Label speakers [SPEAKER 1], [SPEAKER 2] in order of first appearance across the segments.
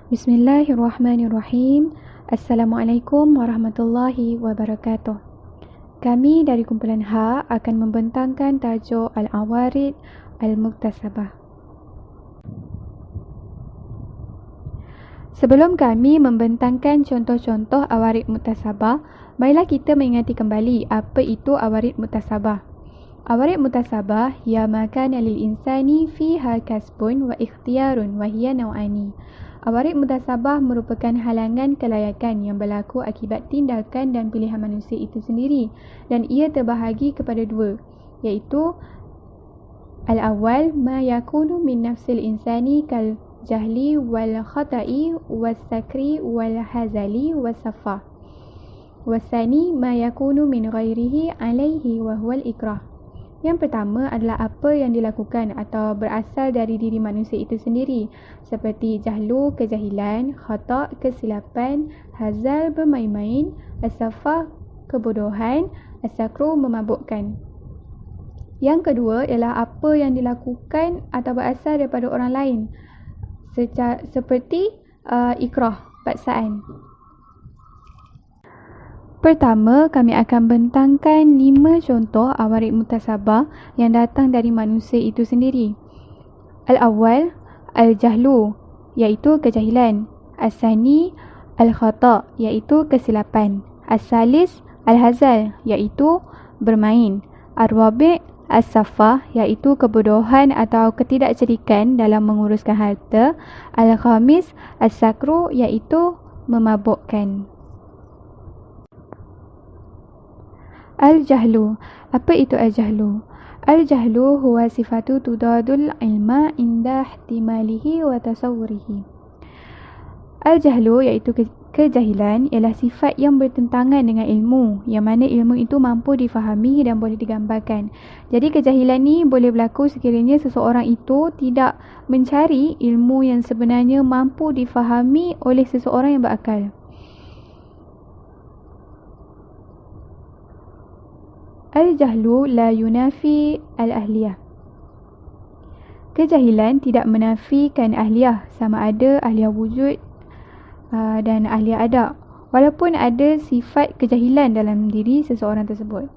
[SPEAKER 1] Bismillahirrahmanirrahim. Assalamualaikum warahmatullahi wabarakatuh. Kami dari kumpulan H akan membentangkan tajuk Al-Awarid Al-Muktasabah. Sebelum kami membentangkan contoh-contoh awarid muktasabah, marilah kita mengingati kembali apa itu awarid muktasabah. Awarid muktasabah ya makana lil insani fiha kasbun wa ikhtiyarun wa hiya naw'ani. Awarid muktasabah merupakan halangan kelayakan yang berlaku akibat tindakan dan pilihan manusia itu sendiri, dan ia terbahagi kepada dua, iaitu al-awwal ma yakunu min nafsil insani kal jahli wal khata'i was sakri wal hazali was safah, wasani ma yakunu min ghairihi alaihi wa huwa al-ikrah. Yang pertama adalah apa yang dilakukan atau berasal dari diri manusia itu sendiri, seperti jahlu, kejahilan, khata', kesilapan, hazal, bermain-main, as-safah, kebodohan, as-sakru, memabukkan. Yang kedua ialah apa yang dilakukan atau berasal daripada orang lain, seperti ikrah, paksaan. Pertama, kami akan bentangkan 5 contoh awarid muktasabah yang datang dari manusia itu sendiri. Al-awwal, al-jahlu, iaitu kejahilan. As-sani, al-khata', iaitu kesilapan. As-salis, al-hazal, iaitu bermain. Ar-rabi', as-safah, iaitu kebodohan atau ketidakcerdikan dalam menguruskan harta. Al-khamis, as-sakru, iaitu memabukkan. Al-jahlu. Apa itu al-jahlu? Al-jahlu huwa sifatu tudadul ilma inda ihtimalihi wa tasawwurihi. Al-jahlu iaitu kejahilan ialah sifat yang bertentangan dengan ilmu, yang mana ilmu itu mampu difahami dan boleh digambarkan. Jadi kejahilan ni boleh berlaku sekiranya seseorang itu tidak mencari ilmu yang sebenarnya mampu difahami oleh seseorang yang berakal. Al-jahlu la yunafi al-ahliyah. Kejahilan tidak menafikan ahliyah, sama ada ahliyah wujud dan ahliyah ada, walaupun ada sifat kejahilan dalam diri seseorang tersebut.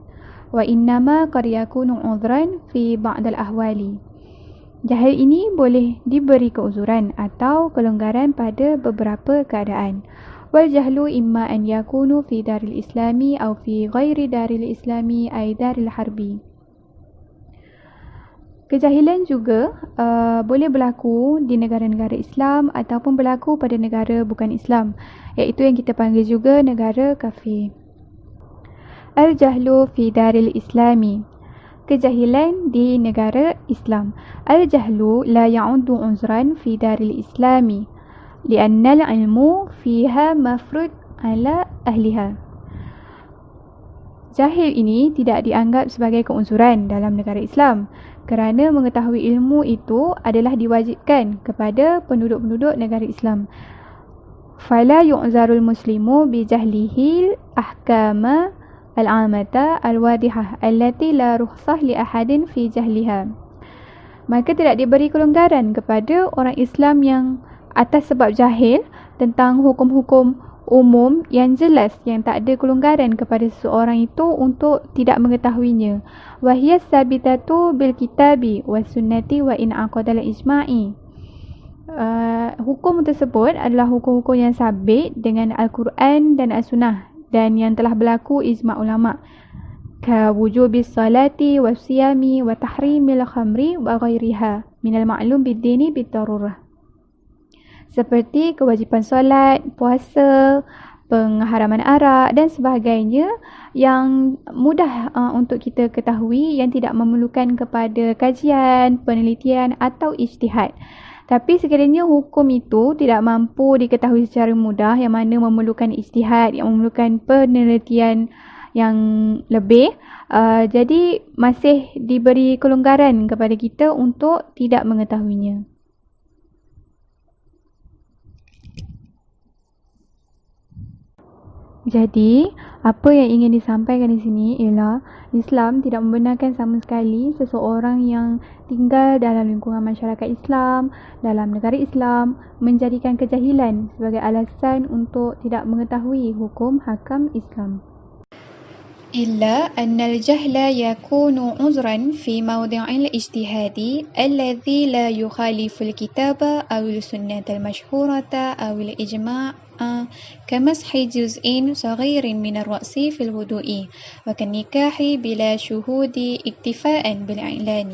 [SPEAKER 1] Wa innama qad yakunu udhran fi ba'd al-ahwali. Jahil ini boleh diberi keuzuran atau kelonggaran pada beberapa keadaan. Wal jahlu imma an yakunu fi daril islami atau fi ghairi daril islami ay daril harbi. Kejahilan juga boleh berlaku di negara-negara Islam ataupun berlaku pada negara bukan Islam, iaitu yang kita panggil juga negara kafir. Al-jahlu fi daril islami. Kejahilan di negara Islam. Al-jahlu la ya'uddu unzran fi daril islami li'anna al-ilmu fiha mafrud ala ahliha. Jahil ini tidak dianggap sebagai keunsuran dalam negara Islam kerana mengetahui ilmu itu adalah diwajibkan kepada penduduk-penduduk negara Islam. Fala yu'zarul muslimu bi jahlihil ahkama al-amata al-wadihah allati la rukhsah li ahadin fi jahliha. Maka tidak diberi kelonggaran kepada orang Islam yang atas sebab jahil tentang hukum-hukum umum yang jelas yang tak ada kelonggaran kepada seseorang itu untuk tidak mengetahuinya. Wa hiya sabitatu bil kitabi was sunnati wa in aqadal ijma'i. Hukum tersebut adalah hukum-hukum yang sabit dengan Al-Quran dan As-Sunnah dan yang telah berlaku ijma' ulama' ka wujubis salati was siyami wa tahrimil khamri wa ghairiha minal ma'lum bid-dini bid-darurah. Seperti kewajipan solat, puasa, pengharaman arak dan sebagainya yang mudah untuk kita ketahui, yang tidak memerlukan kepada kajian, penelitian atau ijtihad. Tapi sekiranya hukum itu tidak mampu diketahui secara mudah, yang mana memerlukan ijtihad, yang memerlukan penelitian yang lebih, jadi masih diberi kelonggaran kepada kita untuk tidak mengetahuinya. Jadi, Apa yang ingin disampaikan di sini ialah Islam tidak membenarkan sama sekali seseorang yang tinggal dalam lingkungan masyarakat Islam, dalam negara Islam, menjadikan kejahilan sebagai alasan untuk tidak mengetahui hukum hakam Islam. إلا أن الجهل يكون عذرا في موضع الاجتهاد الذي لا يخالف الكتاب أو السنة المشهورة أو الإجماع كمسح جزء صغير من الرأس في الوضوء وكالنكاح بلا شهود اكتفاء بالإعلان.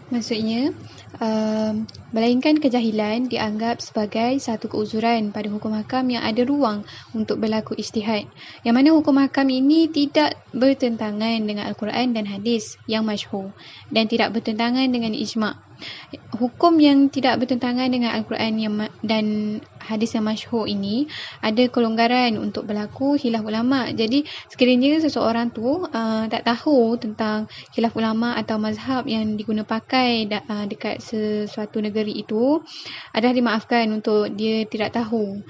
[SPEAKER 1] Maksudnya, melainkan kejahilan dianggap sebagai satu keuzuran pada hukum hakam yang ada ruang untuk berlaku ijtihad. Yang mana hukum hakam ini tidak bertentangan dengan Al-Quran dan hadis yang masyhur dan tidak bertentangan dengan ijma'. Hukum yang tidak bertentangan dengan Al-Quran dan hadis yang masyhur ini ada kelonggaran untuk berlaku khilaf ulama'. Jadi sekiranya seseorang tu tak tahu tentang khilaf ulama' atau mazhab yang diguna pakai dekat sesuatu negeri itu, adalah dimaafkan untuk dia tidak tahu.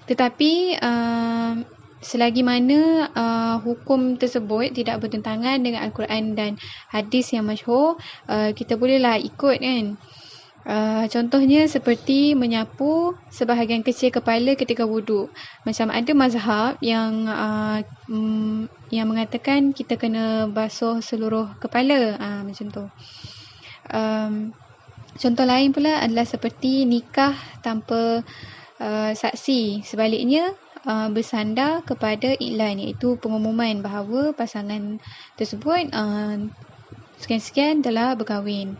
[SPEAKER 1] Tetapi selagi mana hukum tersebut tidak bertentangan dengan Al-Quran dan hadis yang masyhur, kita bolehlah ikut kan. Contohnya seperti menyapu sebahagian kecil kepala ketika wuduk. Macam ada mazhab yang mengatakan kita kena basuh seluruh kepala, macam tu. Contoh lain pula adalah seperti nikah tanpa saksi. Sebaliknya, bersandar kepada iklan, iaitu pengumuman bahawa pasangan tersebut sekian-sekian telah berkahwin.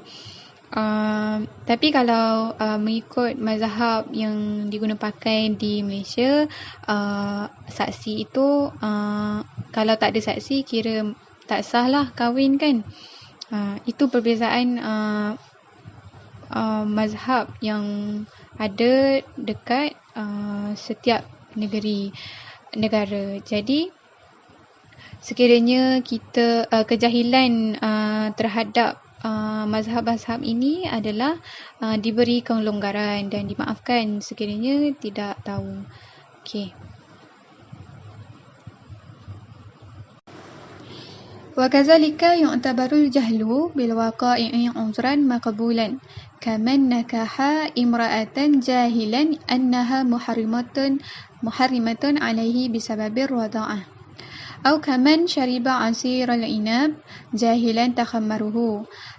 [SPEAKER 1] Tapi kalau mengikut mazhab yang diguna pakai di Malaysia, saksi itu kalau tak ada saksi kira tak sah lah kahwin kan. Itu perbezaan mazhab yang ada dekat setiap negara. Jadi sekiranya kita kejahilan terhadap mazhab-mazhab ini adalah diberi kelonggaran dan dimaafkan sekiranya tidak tahu. Okey. وكذلك يعتبر الجهل بالوقائع عذرا مقبولا كمن نكح امرأة جاهلا أنها محرمة عليه بسبب الرضاعة أو كمن شرب عصير العنب جاهلا تخمره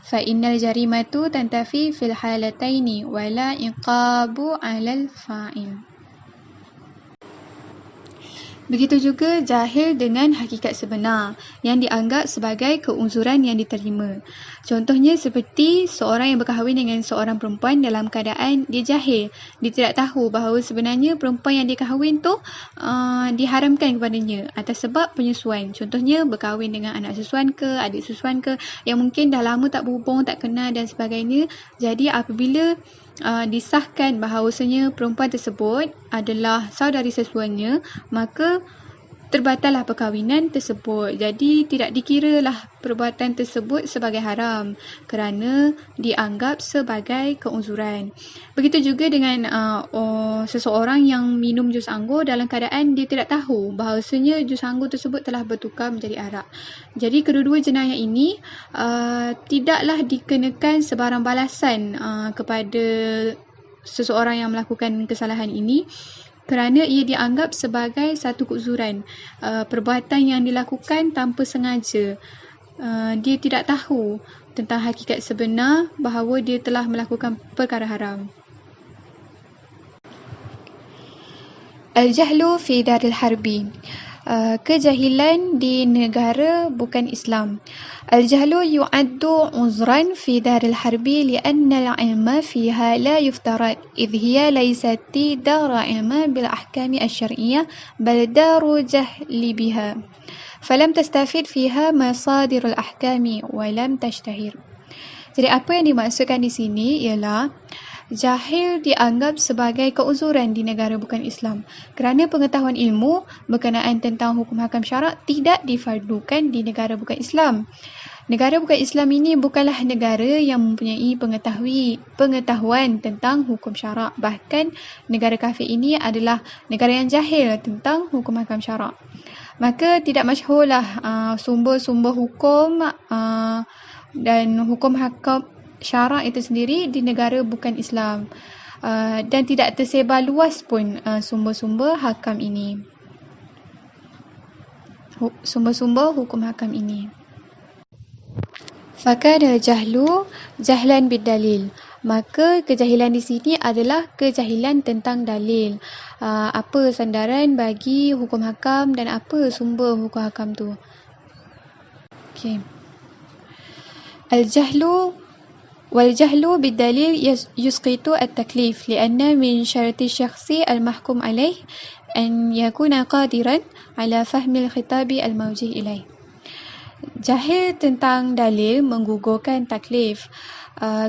[SPEAKER 1] فإن الجريمة تنتفي في الحالتين ولا عقاب على الفاعل. Begitu juga jahil dengan hakikat sebenar yang dianggap sebagai keuzuran yang diterima. Contohnya seperti seorang yang berkahwin dengan seorang perempuan dalam keadaan dia jahil. Dia tidak tahu bahawa sebenarnya perempuan yang dia kahwin tu diharamkan kepadanya atas sebab penyesuaian. Contohnya berkahwin dengan anak sesuan ke, adik sesuan ke yang mungkin dah lama tak berhubung, tak kenal dan sebagainya. Jadi apabila disahkan bahawasanya perempuan tersebut adalah saudari sesuannya, maka terbatallah perkahwinan tersebut. Jadi tidak dikiralah perbuatan tersebut sebagai haram kerana dianggap sebagai keuzuran. Begitu juga dengan seseorang yang minum jus anggur dalam keadaan dia tidak tahu bahawasanya jus anggur tersebut telah bertukar menjadi arak. Jadi kedua-dua jenayah ini tidaklah dikenakan sebarang balasan kepada seseorang yang melakukan kesalahan ini, kerana ia dianggap sebagai satu keuzuran, perbuatan yang dilakukan tanpa sengaja. Dia tidak tahu tentang hakikat sebenar bahawa dia telah melakukan perkara haram. Al-jahlu fi daril harbi, kejahilan di negara bukan Islam. Al-jahlu yu'addu uzran fi daril harbi li'anna al-'ilma fiha la yuftarad idh hiya laysat dar 'ilma bil ahkam asy-syar'iyyah bal daru jahli biha falam tastafid fiha masadir al-ahkam wa lam tashtahir. Jadi apa yang dimaksudkan di sini ialah jahil dianggap sebagai keuzuran di negara bukan Islam kerana pengetahuan ilmu berkenaan tentang hukum hakam syarak tidak difardukan di negara bukan Islam. Negara bukan Islam ini bukanlah negara yang mempunyai pengetahuan tentang hukum syarak. Bahkan negara kafir ini adalah negara yang jahil tentang hukum hakam syarak. Maka tidak masyhurlah sumber-sumber hukum dan hukum hakam syarak itu sendiri di negara bukan Islam. Dan tidak tersebar luas pun sumber-sumber hakam ini. Sumber-sumber hukum hakam ini. Fakana jahlu jahlan bidalil. Maka kejahilan di sini adalah kejahilan tentang dalil. Apa sandaran bagi hukum hakam dan apa sumber hukum hakam tu. Okey. Al-jahlu wal-jahlu bidalil yusqitu at-taklif lianna min syarti syakhsi al-mahkum alaih an yakuna qadiran ala fahmi al-khitabi al-mawjih ilaih. Jahil tentang dalil menggugurkan taklif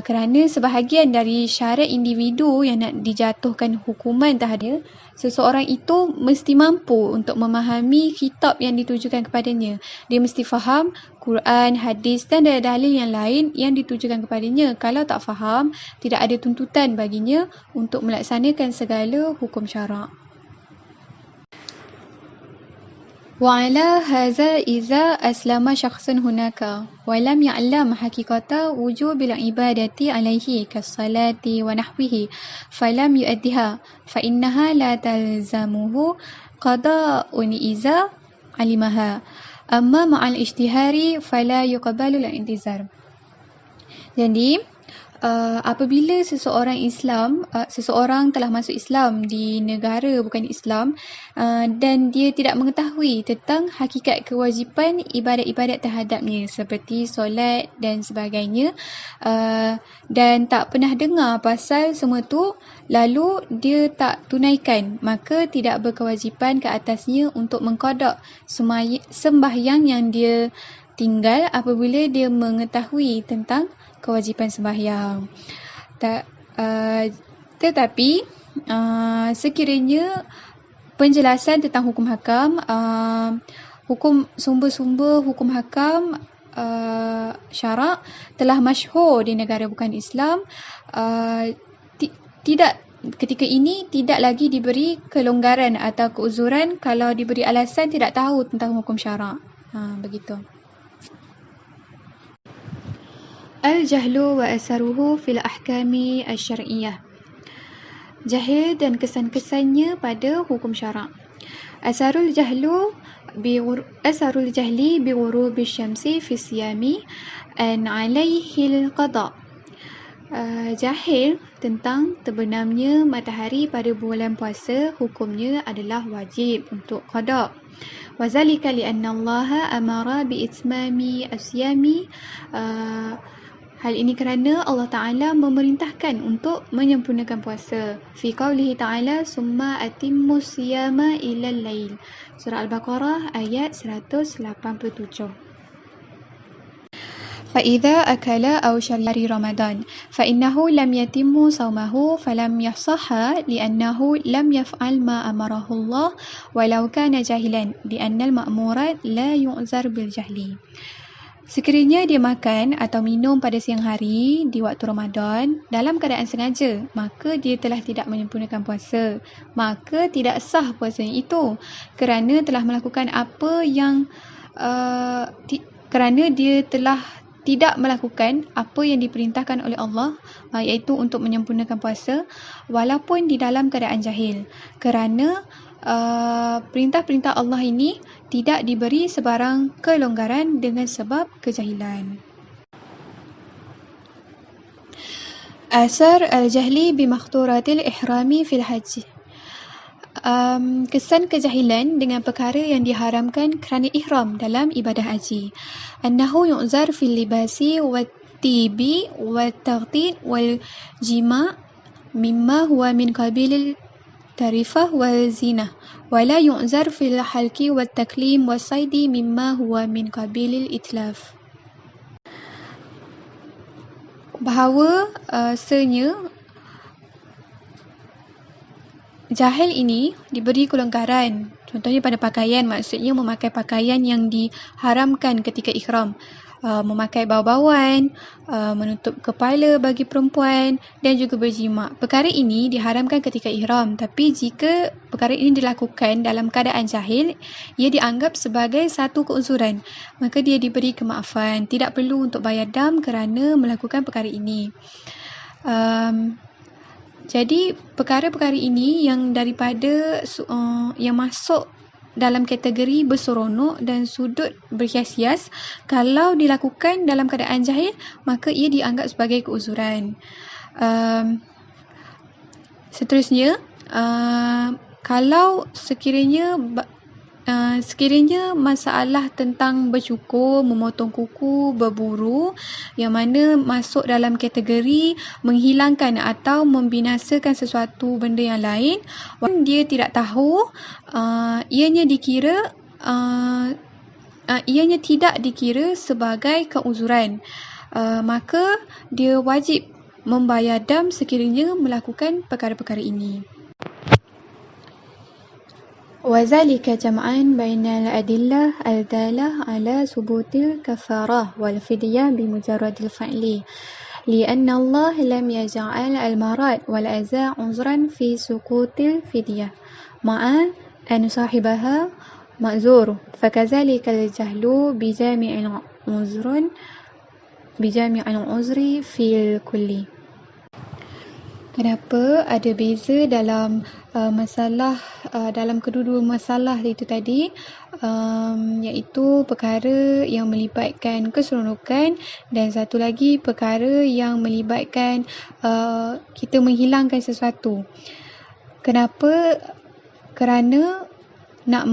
[SPEAKER 1] kerana sebahagian dari syarat individu yang nak dijatuhkan hukuman terhadap seseorang itu mesti mampu untuk memahami kitab yang ditujukan kepadanya. Dia mesti faham Quran, hadis dan dalil yang lain yang ditujukan kepadanya. Kalau tak faham, tidak ada tuntutan baginya untuk melaksanakan segala hukum syarak. وعلى هذا إذا أسلم شخص هناك ولم يعلم حقيقة وجوب العبادة عليه كالصلاة ونحوه فلم يؤدها فإنها لا تلزمه قضاء إذا علمها أما مع الاشتهار فلا يقبل الاعتذار. Jadi apabila seseorang telah masuk Islam di negara bukan Islam dan dia tidak mengetahui tentang hakikat kewajipan ibadat-ibadat terhadapnya seperti solat dan sebagainya dan tak pernah dengar pasal semua tu, lalu dia tak tunaikan, maka tidak berkewajipan ke atasnya untuk mengqada sembahyang yang dia tinggal apabila dia mengetahui tentang kewajipan sembahyang. Tetapi sekiranya penjelasan tentang hukum hakam, sumber-sumber hukum hakam syarak telah masyhur di negara bukan Islam, ketika ini tidak lagi diberi kelonggaran atau keuzuran kalau diberi alasan tidak tahu tentang hukum syarak. Begitu. Al-jahlu wa asaruhu fil ahkami asy-syar'iyyah. Jahil dan kesan-kesannya pada hukum syarak. Asarul jahli bi ghurubi syamsi fi siyami an 'alaihi al-qada. Jahil tentang terbenamnya matahari pada bulan puasa, hukumnya adalah wajib untuk qada. Wazalika li'anna Allah amara bi itmami asyami. Hal ini kerana Allah Ta'ala memerintahkan untuk menyempurnakan puasa. Fi qawlihi Ta'ala, summa atimmu siyama ilal lail. Surah Al-Baqarah ayat 187. فإذا أكل أو شرب رمضان فإنه لم يتم صومه فلم يصح لأنه لم يفعل ما أمره الله ولو كان جاهلا لأن المأمورات لا يعذر بالجهل. Sekiranya dia makan atau minum pada siang hari di waktu Ramadan dalam keadaan sengaja, maka dia telah tidak menyempurnakan puasa. Maka tidak sah puasanya itu kerana telah melakukan apa yang kerana dia telah tidak melakukan apa yang diperintahkan oleh Allah, iaitu untuk menyempurnakan puasa walaupun di dalam keadaan jahil. Kerana perintah-perintah Allah ini tidak diberi sebarang kelonggaran dengan sebab kejahilan. Asar al-jahli bi makhturatil ihrami fil haji. Kesan kejahilan dengan perkara yang diharamkan kerana ihram dalam ibadah haji. Annahu yu'zar fil libasi wat tibi wat taghtid wal jima' mimma huwa min qabilil tarifah wal zinah wala yu'zar fil halki wat taklim was saidi mimma huwa min qabilil itlaf. Bahawa jahil ini diberi kelonggaran, contohnya pada pakaian, maksudnya memakai pakaian yang diharamkan ketika ihram. memakai bau-bauan, menutup kepala bagi perempuan dan juga berjimat. Perkara ini diharamkan ketika ihram, tapi jika perkara ini dilakukan dalam keadaan jahil, ia dianggap sebagai satu keuzuran, maka dia diberi kemaafan. Tidak perlu untuk bayar dam kerana melakukan perkara ini. Jadi perkara-perkara ini yang daripada yang masuk dalam kategori berseronok dan sudut berhias-hias, kalau dilakukan dalam keadaan jahil, maka ia dianggap sebagai keuzuran. Seterusnya, kalau sekiranya masalah tentang bercukur, memotong kuku, berburu, yang mana masuk dalam kategori menghilangkan atau membinasakan sesuatu benda yang lain, dia tidak tahu, ianya tidak dikira sebagai keuzuran, maka dia wajib membayar dam sekiranya melakukan perkara-perkara ini. وذلك جمعا بين الأدلة الدالة على ثبوت الكفارة والفدية بمجرد الفعل، لأن الله لم يجعل المرض والأذى عذرا في سقوط الفدية مع أن صاحبها معذور، فكذلك الجهل بجامع العذر في الكل. Kenapa ada beza dalam dalam kedua-dua masalah itu tadi, iaitu perkara yang melibatkan keseronokan dan satu lagi perkara yang melibatkan kita menghilangkan sesuatu. Kenapa? Kerana nak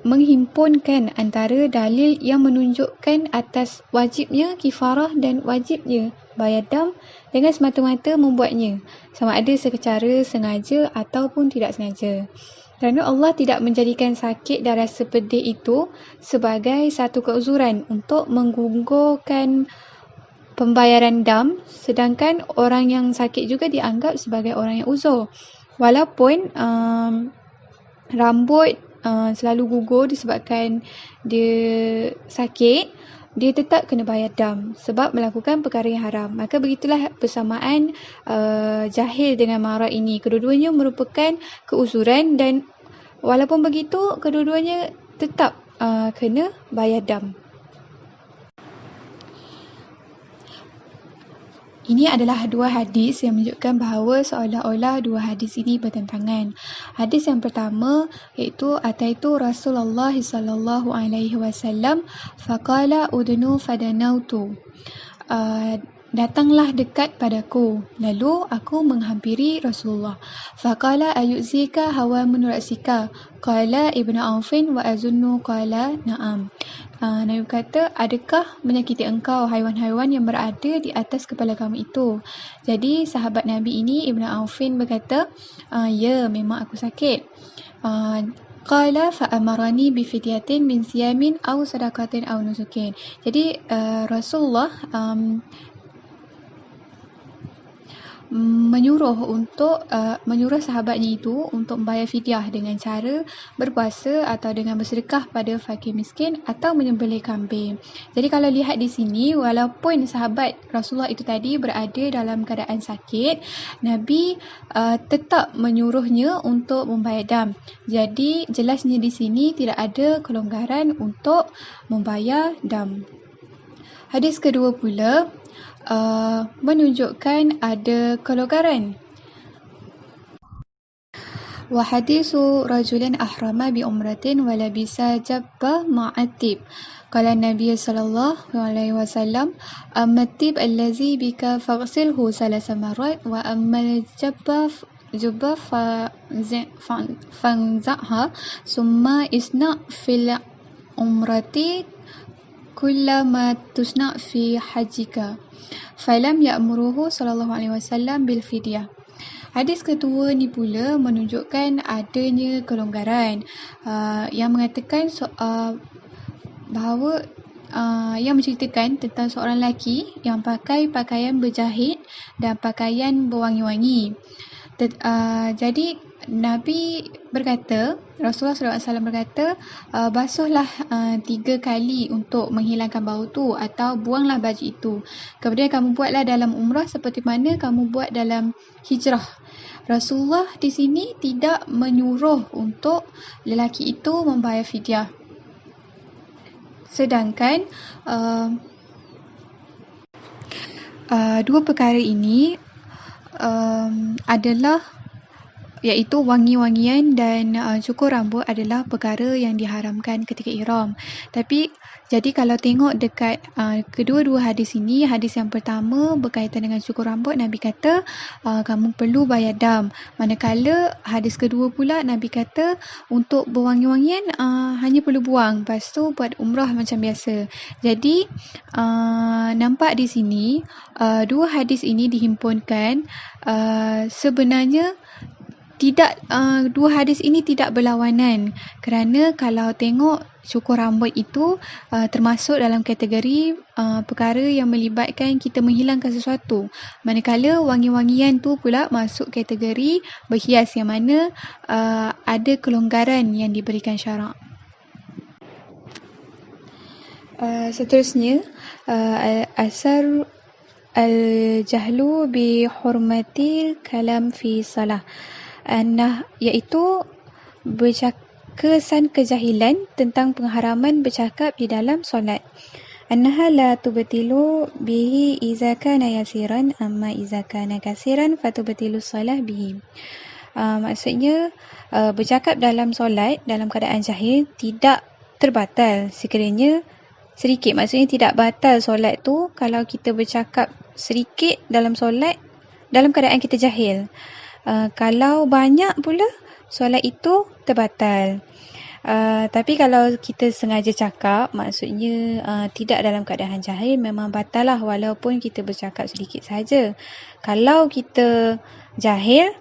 [SPEAKER 1] menghimpunkan antara dalil yang menunjukkan atas wajibnya kifarah dan wajibnya bayar dam dengan semata-mata membuatnya, sama ada secara sengaja ataupun tidak sengaja. Kerana Allah tidak menjadikan sakit dan rasa pedih itu sebagai satu keuzuran untuk menggugurkan pembayaran dam, sedangkan orang yang sakit juga dianggap sebagai orang yang uzur. Walaupun rambut selalu gugur disebabkan dia sakit, dia tetap kena bayar dam sebab melakukan perkara yang haram. Maka begitulah persamaan jahil dengan marad ini. Kedua-duanya merupakan keuzuran dan walaupun begitu, kedua-duanya tetap kena bayar dam. Ini adalah dua hadis yang menunjukkan bahawa seolah-olah dua hadis ini bertentangan. Hadis yang pertama iaitu ataitu Rasulullah sallallahu alaihi wasallam faqala udnu fadanautu. Datanglah dekat padaku, lalu aku menghampiri Rasulullah. Faqala ayuzika hawa munrasika, qala Ibnu Aufin wa azunnu qala na'am. Nabi kata, adakah menyakiti engkau haiwan-haiwan yang berada di atas kepala kamu itu? Jadi sahabat Nabi ini Ibnu Aufin berkata, ya, memang aku sakit. Qala fa'amarani bifidyatin min siyamin aw sadaqatin aw nusukin. Jadi Rasulullah menyuruh sahabatnya itu untuk membayar fidyah dengan cara berpuasa atau dengan bersedekah pada fakir miskin atau menyembelih kambing. Jadi kalau lihat di sini, walaupun sahabat Rasulullah itu tadi berada dalam keadaan sakit, Nabi tetap menyuruhnya untuk membayar dam. Jadi jelasnya di sini tidak ada kelonggaran untuk membayar dam. Hadis kedua pula menunjukkan ada kelonggaran. Wa hadisu rajulin ahrama bi umratin wa labisa jabbah ma'atib. Qala Nabi sallallahu alaihi wasallam, amma tib allazi bika faghsilhu salasa marat wa amma jabbah fanza'ha summa isna fil umrati kullama tusna fi hajjika. Falam ya'muruhu sallallahu alaihi wasallam bil fidyah. Hadis kedua ni pula menunjukkan adanya kelonggaran yang mengatakan bahawa yang menceritakan tentang seorang lelaki yang pakai pakaian berjahit dan pakaian berwangi-wangi. Jadi Nabi berkata, Rasulullah SAW berkata, basuhlah 3 kali untuk menghilangkan bau tu, atau buanglah baju itu. Kemudian kamu buatlah dalam umrah seperti mana kamu buat dalam hijrah. Rasulullah di sini tidak menyuruh untuk lelaki itu membayar fidyah. Sedangkan dua perkara ini adalah, iaitu wangi-wangian dan cukur rambut adalah perkara yang diharamkan ketika ihram. Jadi kalau tengok dekat kedua-dua hadis ini, hadis yang pertama berkaitan dengan cukur rambut, Nabi kata kamu perlu bayar dam. Manakala hadis kedua pula Nabi kata untuk berwangi-wangian hanya perlu buang, lepas tu buat umrah macam biasa. Jadi nampak di sini dua hadis ini dihimpunkan. Sebenarnya dua hadis ini tidak berlawanan, kerana kalau tengok cukur rambut itu termasuk dalam kategori perkara yang melibatkan kita menghilangkan sesuatu, manakala wangi-wangian tu pula masuk kategori berhias yang mana ada kelonggaran yang diberikan syarak. Seterusnya, asar al-jahlu bi hurmatil kalam fi salah, iaitu kesan kejahilan tentang pengharaman bercakap di dalam solat. Annaha la tubtilu bihi iza kana yasiran, amma iza kana kasiran fatubtilu salah bihi. Maksudnya bercakap dalam solat dalam keadaan jahil tidak terbatal sekiranya sedikit. Maksudnya tidak batal solat tu kalau kita bercakap sedikit dalam solat dalam keadaan kita jahil. Kalau banyak pula, solat itu terbatal. Tapi kalau kita sengaja cakap, maksudnya tidak dalam keadaan jahil, memang batal lah walaupun kita bercakap sedikit saja. Kalau kita jahil,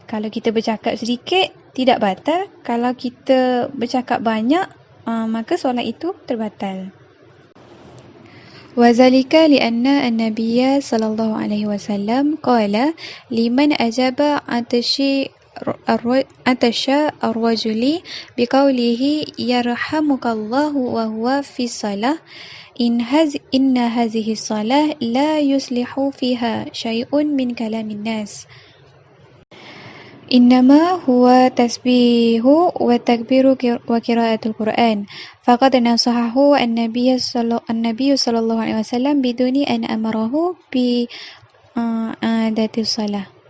[SPEAKER 1] kalau kita bercakap sedikit, tidak batal. Kalau kita bercakap banyak, maka solat itu terbatal. وذلك لأن النبي صلى الله عليه وسلم قال لمن أجاب عطش الرجل بقوله يرحمك الله وهو في الصلاة إن هذه الصلاة لا يصلح فيها شيء من كلام الناس إنما هو تسبيح وتكبير وقراءة القرآن فقد نصحه النبي صلى الله عليه وسلم بدون أن أمره بإعادة الصلاة.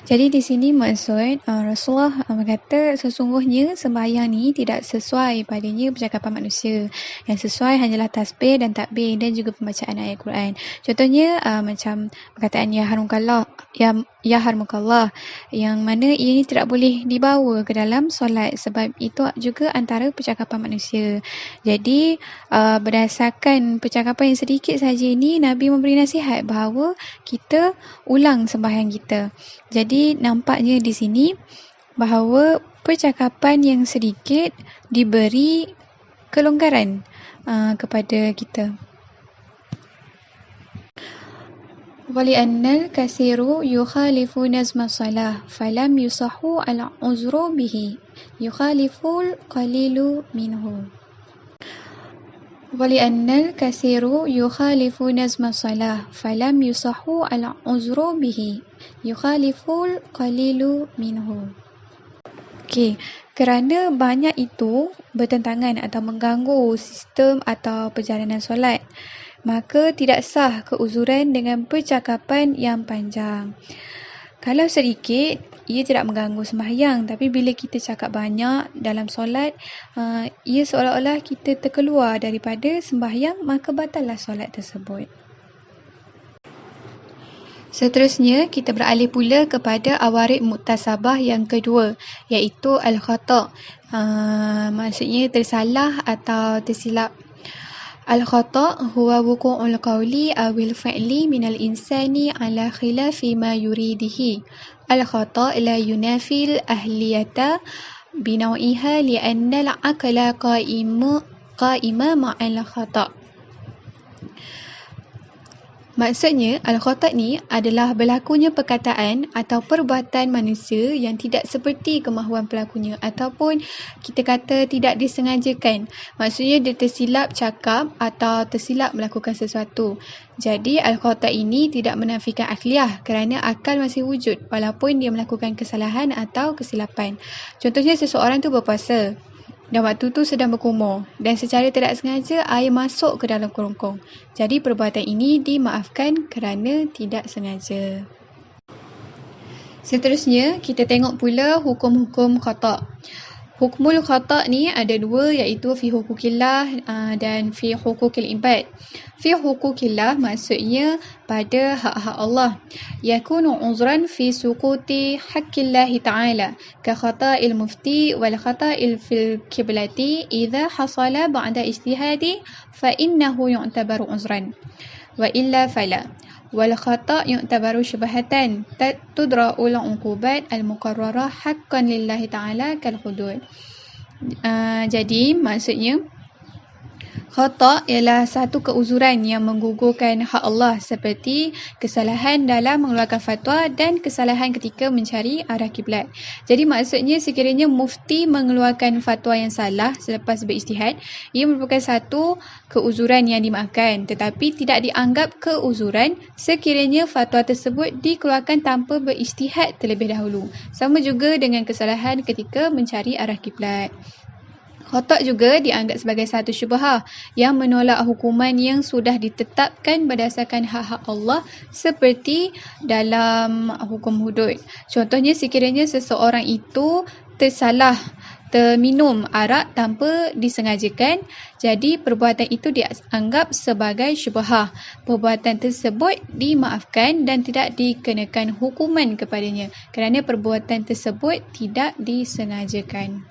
[SPEAKER 1] Jadi di sini maksud Rasulullah berkata sesungguhnya sembahyang ni tidak sesuai padanya percakapan manusia. Yang sesuai hanyalah tasbih dan takbir dan juga pembacaan ayat Quran. Contohnya macam perkataan ya harmukallah, yang mana ia tidak boleh dibawa ke dalam solat sebab itu juga antara percakapan manusia. Jadi berdasarkan percakapan yang sedikit saja ini, Nabi memberi nasihat bahawa kita ulang sembahyang kita. Jadi nampaknya di sini bahawa percakapan yang sedikit diberi kelonggaran kepada kita. Wali'annal kasiru yukhalifu nazma salah falam yusahu al-uzru bihi yukhaliful qalilu minhu. Wali'annal kasiru yukhalifu nazma salah falam yusahu al-uzru bihi yukhaliful qalilu minhu. Okey, kerana banyak itu bertentangan atau mengganggu sistem atau perjalanan solat, maka tidak sah keuzuran dengan percakapan yang panjang. Kalau sedikit, ia tidak mengganggu sembahyang, tapi bila kita cakap banyak dalam solat, ia seolah-olah kita terkeluar daripada sembahyang, maka batallah solat tersebut. Seterusnya, kita beralih pula kepada awarid muktasabah yang kedua, iaitu al-khata'. Maksudnya tersalah atau tersilap. Al-khata' huwa wuqu'ul qawli awil fi'li minal insani ala khilafi ma yuridihi. Al-khata' la yunafil ahliyata binaw'iha li'anna al-aqla qa'ima ma'al khata'. Maksudnya, al-khata' ni adalah berlakunya perkataan atau perbuatan manusia yang tidak seperti kemahuan pelakunya ataupun kita kata tidak disengajakan. Maksudnya dia tersilap cakap atau tersilap melakukan sesuatu. Jadi, al-khata' ini tidak menafikan akliyah kerana akal masih wujud walaupun dia melakukan kesalahan atau kesilapan. Contohnya, seseorang tu berpuasa dan waktu tu sedang berkumur dan secara tidak sengaja air masuk ke dalam kerongkong. Jadi perbuatan ini dimaafkan kerana tidak sengaja. Seterusnya, kita tengok pula hukum-hukum khata'. Hukmul khata' ni ada dua, iaitu fi hukukillah dan fi hukukil ibad. Fi hukukillah maksudnya pada hak-hak Allah. Yakunu uzran fi suquti haqqillahi ta'ala ka khata'il mufti wal khata'il fil kiblati idza hasala ba'da ijtihadi fa innahu yu'tabaru uzran wa illa fala. Wal khata' yu'tabaru syubhatan tudra'u al-uqubat al-muqarrarah haqqan lillahi ta'ala kal hudud. Jadi maksudnya khata' ialah satu keuzuran yang menggugurkan hak Allah seperti kesalahan dalam mengeluarkan fatwa dan kesalahan ketika mencari arah kiblat. Jadi maksudnya sekiranya mufti mengeluarkan fatwa yang salah selepas berijtihad, ia merupakan satu keuzuran yang dimaafkan, tetapi tidak dianggap keuzuran sekiranya fatwa tersebut dikeluarkan tanpa berijtihad terlebih dahulu. Sama juga dengan kesalahan ketika mencari arah kiblat. Khata' juga dianggap sebagai satu syubhah yang menolak hukuman yang sudah ditetapkan berdasarkan hak-hak Allah seperti dalam hukum hudud. Contohnya sekiranya seseorang itu tersalah terminum arak tanpa disengajakan, jadi perbuatan itu dianggap sebagai syubhah. Perbuatan tersebut dimaafkan dan tidak dikenakan hukuman kepadanya kerana perbuatan tersebut tidak disengajakan.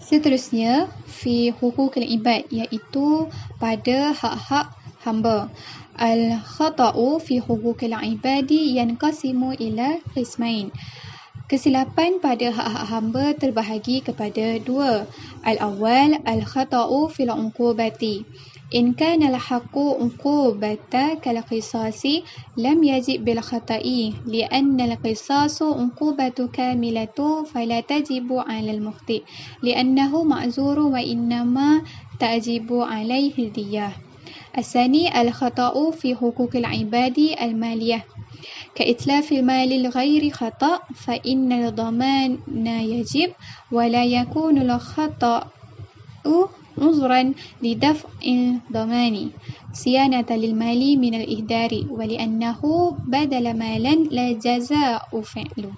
[SPEAKER 1] Seterusnya, fi hukukil ibad, iaitu pada hak-hak hamba. Al-khata'u fi hukukil ibadi yanqasimu ila qismain. Kesilapan pada hak-hak hamba terbahagi kepada dua. Al-awwal, al-khata'u fil uqubati. In kana al-haqqu uqubata kal qisasi lam yajib bil khata'i li'anna al-qisasu uqubatu kamilatu fala tajibu 'ala al-mukhti li'annahu ma'zuru wa innama tajibu 'alaihi diyah. Asani al-khata'u fi huquqil ibadi al-maliyah كإتلاف المال الغير خطأ فإن الضمان يجب ولا يكون الخطأ عذرا لدفع الضمان صيانة للمال من الإهدار ولأنه بدل مالا لا جزاء فعله.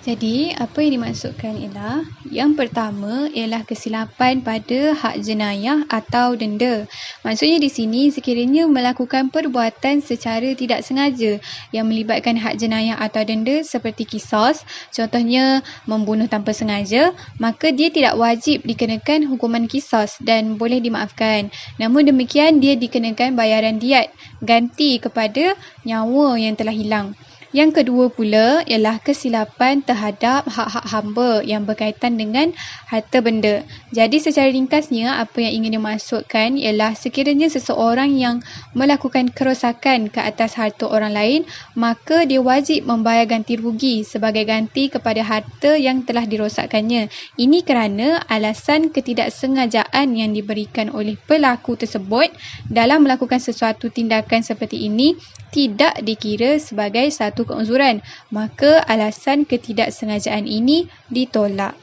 [SPEAKER 1] Jadi, apa yang dimaksudkan ialah yang pertama ialah kesilapan pada hak jenayah atau denda. Maksudnya di sini sekiranya melakukan perbuatan secara tidak sengaja yang melibatkan hak jenayah atau denda seperti qisas, contohnya membunuh tanpa sengaja, maka dia tidak wajib dikenakan hukuman qisas dan boleh dimaafkan. Namun demikian dia dikenakan bayaran diat ganti kepada nyawa yang telah hilang. Yang kedua pula ialah kesilapan terhadap hak-hak hamba yang berkaitan dengan harta benda. Jadi secara ringkasnya apa yang ingin dimaksudkan ialah sekiranya seseorang yang melakukan kerosakan ke atas harta orang lain, maka dia wajib membayar ganti rugi sebagai ganti kepada harta yang telah dirosakkannya. Ini kerana alasan ketidaksengajaan yang diberikan oleh pelaku tersebut dalam melakukan sesuatu tindakan seperti ini tidak dikira sebagai satu keuzuran, maka alasan ketidaksengajaan ini ditolak.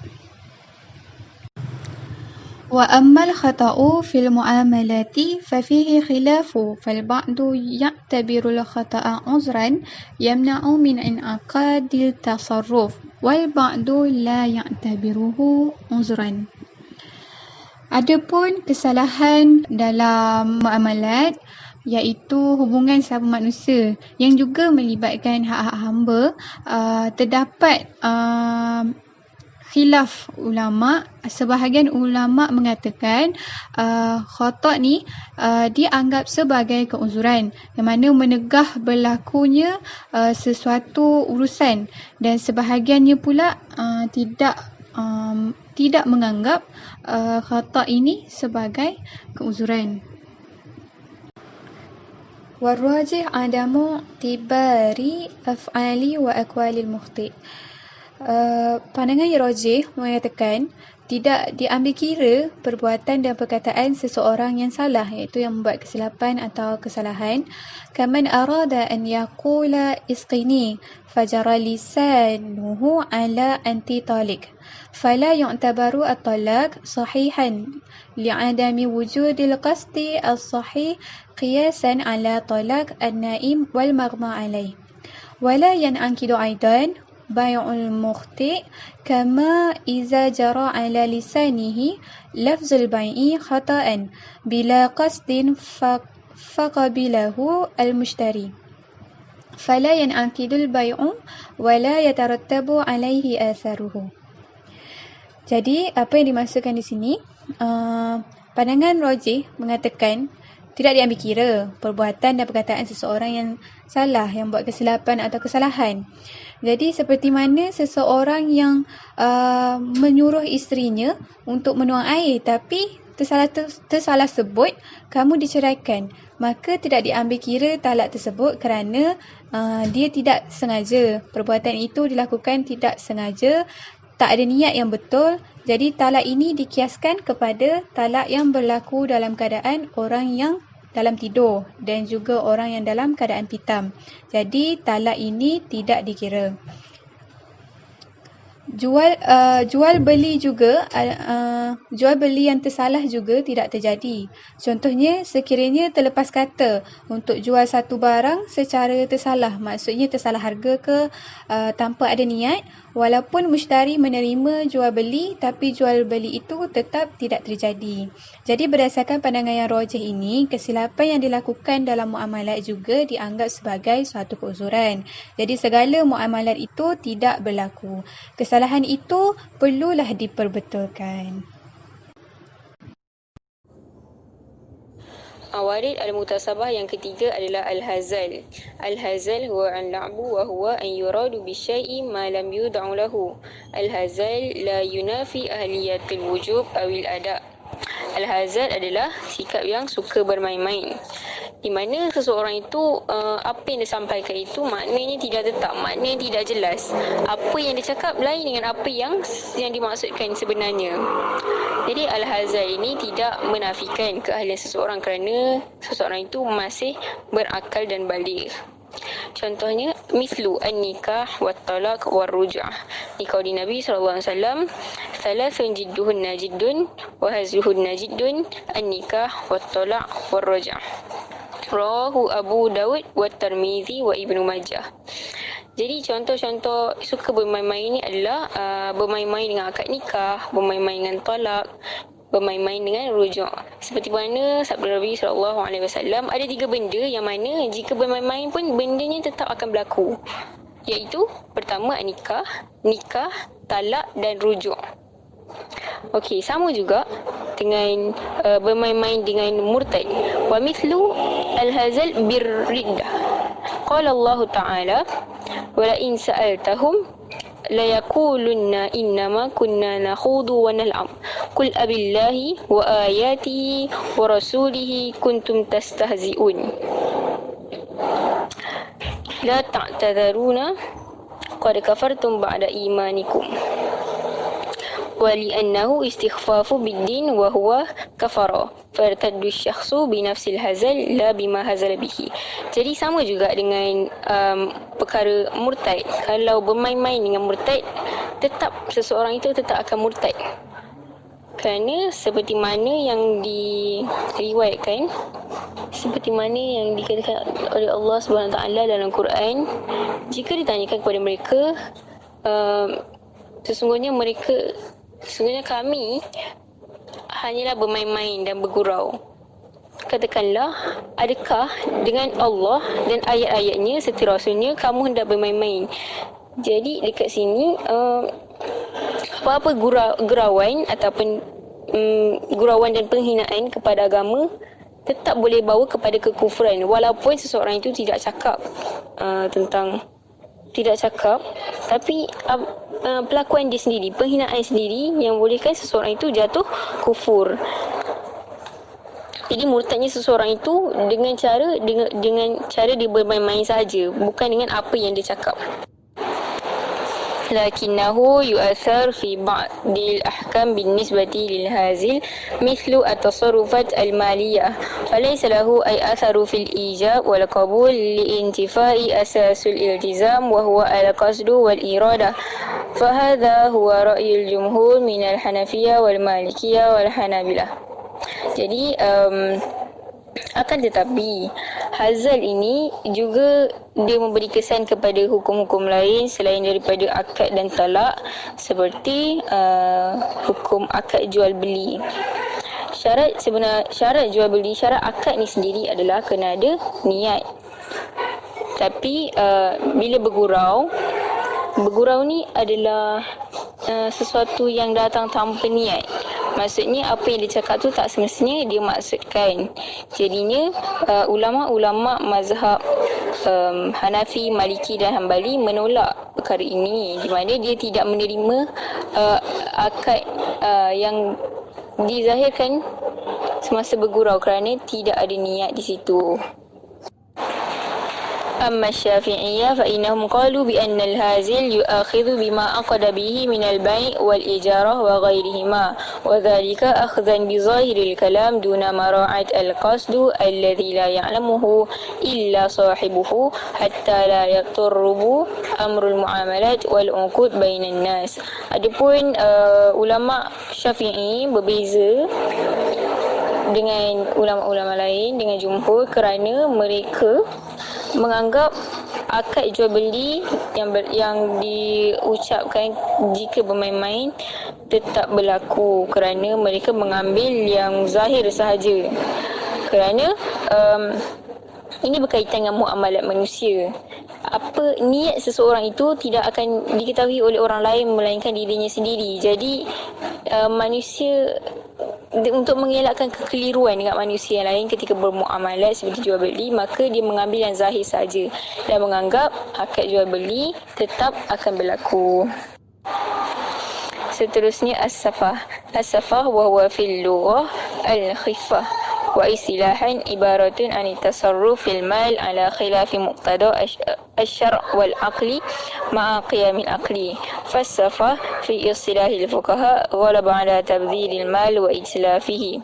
[SPEAKER 1] Wa ammal khata'u fil muamalati fa fihi khilafu fal ba'du ya'tabiru al khata'a uzran yamna'u min in'aqadil tasarruf wal ba'du la ya'tabiruhu uzran. Adapun kesalahan dalam muamalat iaitu hubungan sesama manusia yang juga melibatkan hak-hak hamba, terdapat khilaf ulama. Sebahagian ulama mengatakan khata' ni dianggap sebagai keuzuran yang mana menegah berlakunya sesuatu urusan, dan sebahagiannya pula tidak tidak menganggap khata ini sebagai keuzuran. Warrajih adamu tibari af'ali wa aqwalil mukhti'. Pandangan yang rajih mengatakan tidak diambil kira perbuatan dan perkataan seseorang yang salah, iaitu yang membuat kesilapan atau kesalahan. Kaman arada an yaqula isqini fajara lisanuhu ala anti talik fala yu'tabaru at-talaq sahihan li'adami wujudil qasdi as-sahih qiyasan ala talaq an-naim wal maghma alaih. Wala yan'aqidu aidan bai'ul mukhti' kama iza jara ala lisanihi lafzul bai'i khata'an bila qasdin faqabilahu al-mushtari fala yan'aqidul bai'u wala yatarattabu alaihi atharuhu. Jadi apa yang dimaksudkan di sini, pandangan rajih mengatakan tidak diambil kira perbuatan dan perkataan seseorang yang salah, yang buat kesilapan atau kesalahan. Jadi seperti mana seseorang yang menyuruh isterinya untuk menuang air tapi tersalah sebut, kamu diceraikan, maka tidak diambil kira talak tersebut kerana dia tidak sengaja. Perbuatan itu dilakukan tidak sengaja, tak ada niat yang betul. Jadi talak ini dikiaskan kepada talak yang berlaku dalam keadaan orang yang dalam tidur dan juga orang yang dalam keadaan pitam. Jadi talak ini tidak dikira. Jual beli juga, jual beli yang tersalah juga tidak terjadi. Contohnya, sekiranya terlepas kata untuk jual satu barang secara tersalah, maksudnya tersalah harga ke tanpa ada niat, walaupun mushtari menerima jual beli, tapi jual beli itu tetap tidak terjadi. Jadi berdasarkan pandangan yang rajih ini, kesilapan yang dilakukan dalam muamalat juga dianggap sebagai suatu keuzuran. Jadi segala muamalat itu tidak berlaku. Kesalahan itu perlulah diperbetulkan.
[SPEAKER 2] Awarid al-mutasabah yang ketiga adalah al-hazal. Al-hazal huwa al-la'bu wa huwa an yuradu bisyai'i ma lam yud'u lahu. Al-hazal la yunafi ahliyatul wujub awil ada'. Al-hazal adalah sikap yang suka bermain-main, di mana seseorang itu apa yang disampaikan itu maknanya tidak tetap, maknanya tidak jelas. Apa yang dicakap lain dengan apa yang dimaksudkan sebenarnya. Jadi al-hazal ini tidak menafikan keahlian seseorang kerana seseorang itu masih berakal dan baligh. Contohnya, mislu an-nikah wa talaq wa ruj'ah. Di qauli Nabi SAW, thalathun jidduhunna jiddun wa hazluhunna jiddun, an-nikah wa talaq wa ruj'ah. Rawahu Abu Daud wa Tirmizi wa Ibnu Majah. Jadi contoh-contoh suka bermain-main ini adalah bermain-main dengan akad nikah, bermain-main dengan talak, bermain-main dengan rujuk. Seperti mana sabda Nabi SAW, ada 3 benda yang mana jika bermain-main pun bendanya tetap akan berlaku. Iaitu pertama nikah, talak dan rujuk. Okey, sama juga dengan bermain-main dengan murtad. Wa mithlu al-hazal bir-riddah. Qala Allah Ta'ala, wa la in sa'altahum la yaqulunna innama kunna nakhudu wa nal'ab qul abillahi wa ayatihi wa rasulihi kuntum tastahzi'un la ta'tadharuna qad kafartum ba'da imanikum wali'annahu istighfafu bid-din wa huwa kafara fartaddu syakhsu bi nafsil hazal la bima hazal bihi. Jadi sama juga dengan perkara murtad. Kalau bermain-main dengan murtad, tetap seseorang itu tetap akan murtad. Kerana seperti mana yang diriwayatkan, seperti mana yang dikatakan oleh Allah SWT dalam Quran, jika ditanyakan kepada mereka, sesungguhnya kami hanyalah bermain-main dan bergurau. Katakanlah, adakah dengan Allah dan ayat-ayatnya serta Rasulnya kamu hendak bermain-main? Jadi dekat sini apa-apa gurauan ataupun gurauan dan penghinaan kepada agama tetap boleh bawa kepada kekufuran, walaupun seseorang itu tidak cakap tentang tidak cakap, tapi pelakuan dia sendiri, penghinaan sendiri yang bolehkan seseorang itu jatuh kufur. Jadi murtadnya seseorang itu dengan cara dia bermain-main sahaja, bukan dengan apa yang dia cakap. لكنه يؤثر في بعض الأحكام بالنسبة للهازل مثل التصرفات المالية وليس له أي أثر في الإيجاب والقبول لانتفاء أساس الالتزام وهو القصد والإرادة فهذا هو رأي الجمهور من الحنفية والمالكية والحنابلة. Jadi akan tetapi hazal ini juga dia memberi kesan kepada hukum-hukum lain selain daripada akad dan talak, seperti hukum akad jual beli. Syarat jual beli, syarat akad ni sendiri adalah kena ada niat. Tapi bila bergurau ni adalah sesuatu yang datang tanpa niat. Maksudnya apa yang dia cakap tu tak semestinya dia maksudkan. Jadinya ulama-ulama mazhab Hanafi, Maliki dan Hanbali menolak perkara ini, di mana dia tidak menerima akad yang dizahirkan semasa bergurau kerana tidak ada niat di situ. أما الشافعية فإنهم قالوا بأن الهازل يؤاخذ بما عقد به من البيع والإجارة وغيرهما وذلك أخذا بظاهر الكلام دون مراعاة القصد الذي لا يعلمه إلا صاحبه حتى لا يضطرب أمر المعاملات والعقود بين الناس. Adapun ulama Syafi'i berbeza dengan ulama-ulama lain, dengan jumhur, kerana mereka menganggap akad jual beli yang diucapkan jika bermain-main tetap berlaku, kerana mereka mengambil yang zahir sahaja. Kerana ini berkaitan dengan muamalat manusia. Apa niat seseorang itu tidak akan diketahui oleh orang lain melainkan dirinya sendiri. Jadi manusia, untuk mengelakkan kekeliruan dengan manusia yang lain ketika bermuamalat seperti jual beli, maka dia mengambil yang zahir saja dan menganggap akad jual beli tetap akan berlaku. Seterusnya as-safah. As-safah wa huwa fil lughah al-khifah wa istilahan ibaratun an at-tasarruf fil mal ala khilaf muqtada asy-syar' wal aqli ma'a qiyam al-aqli. Fas-safah fi istilah al-fuqaha ghalaba ala tabdhir al-mal wa itlafihi.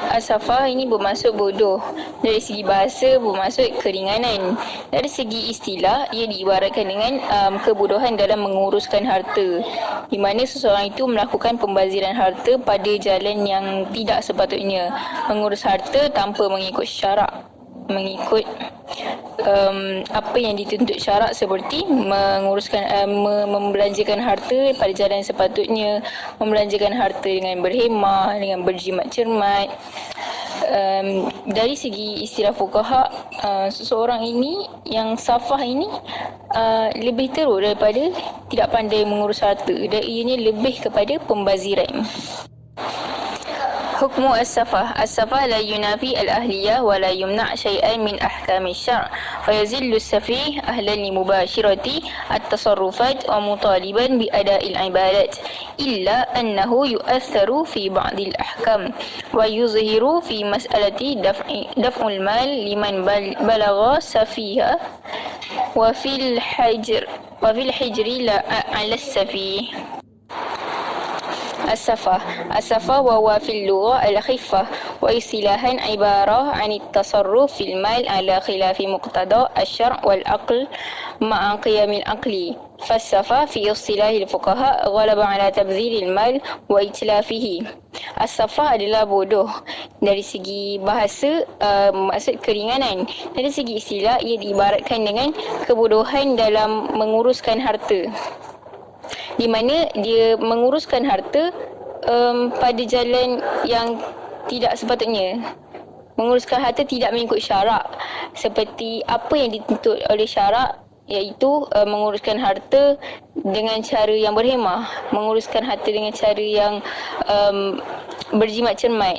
[SPEAKER 2] As-safah ini bermaksud bodoh. Dari segi bahasa bermaksud keringanan. Dari segi istilah ia diibaratkan dengan kebodohan dalam menguruskan harta, di mana seseorang itu melakukan pembaziran harta pada jalan yang tidak sepatutnya, mengurus harta tanpa mengikut syarak, mengikut apa yang dituntut syarak, seperti membelanjakan harta pada jalan sepatutnya, membelanjakan harta dengan berhemah, dengan berjimat cermat. Dari segi istilah fuqaha, seseorang ini yang safah ini lebih teruk daripada tidak pandai mengurus harta, dan ianya lebih kepada pembaziran. حكم السفه. السفه لا ينافي الأهلية ولا يمنع شيئا من أحكام الشرع، فيذل السفيه أهلا لمباشرة التصرفات ومطالبا بأداء العبادات، إلا أنه يؤثر في بعض الأحكام ويظهر في مسألة دفع المال لمن بلغ سفيها وفي الحجر على السفيه. السفة وهو في اللغة الخفة، واصطلاحا عبارة عن التصرف في المال على خلاف مقتضى الشرع والعقل مع قيام العقل. فالسفة في اصطلاح الفقهاء غلب على تبذير المال وإتلافه. As-safah adalah bodoh. Dari segi bahasa maksud keringanan. Dari segi istilah ia diibaratkan dengan kebodohan dalam menguruskan harta, di mana dia menguruskan harta pada jalan yang tidak sepatutnya. Menguruskan harta tidak mengikut syarak, seperti apa yang dituntut oleh syarak, iaitu menguruskan harta dengan cara yang berhemah, menguruskan harta dengan cara yang berjimat cermat,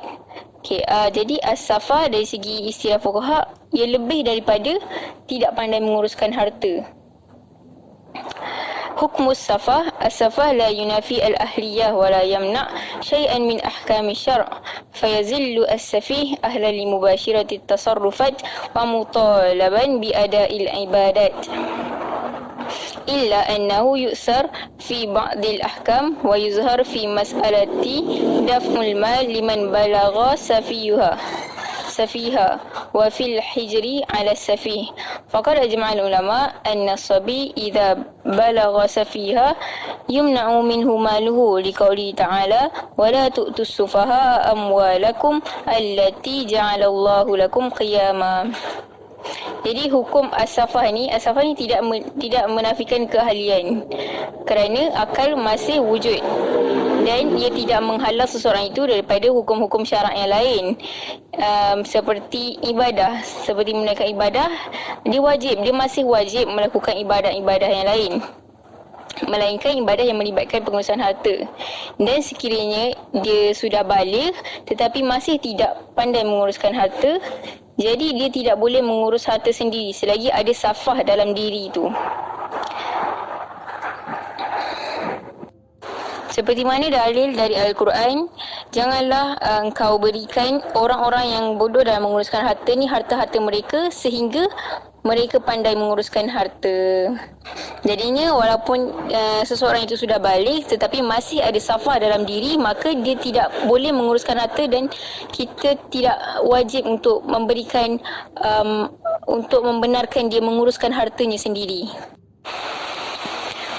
[SPEAKER 2] Okay, jadi as-safa dari segi istilah fuqaha, ia lebih daripada tidak pandai menguruskan harta. Hukmus safah, as-safah la yunafi al-ahliyah wa la yamna' syai'an min ahkami syar' fayazillu as-safih ahlan li mubashirati at-tasarrufat wa mutalaban bi ada'il ibadat. إلا أنه يؤثر في بعض الأحكام ويظهر في مسألة دفع المال لمن بلغ سفيها وفي الحجر على السفيه فقد أجمع العلماء أن الصبي إذا بلغ سفيها يمنع منه ماله لقوله تعالى ولا تؤتوا السفهاء أموالكم التي جعل الله لكم قياما. Jadi hukum as-safah ni tidak menafikan keahlian kerana akal masih wujud dan ia tidak menghalang seseorang itu daripada hukum-hukum syarak yang lain. Seperti ibadah, seperti menunaikan ibadah, dia masih wajib melakukan ibadah-ibadah yang lain, melainkan ibadah yang melibatkan pengurusan harta. Dan sekiranya dia sudah baligh tetapi masih tidak pandai menguruskan harta, jadi dia tidak boleh mengurus harta sendiri selagi ada safah dalam diri itu. Seperti mana dalil dari Al-Quran, janganlah engkau berikan orang-orang yang bodoh dalam menguruskan harta ni harta-harta mereka sehingga mereka pandai menguruskan harta. Jadinya walaupun seseorang itu sudah balik tetapi masih ada safah dalam diri, maka dia tidak boleh menguruskan harta dan kita tidak wajib untuk memberikan untuk membenarkan dia menguruskan hartanya sendiri.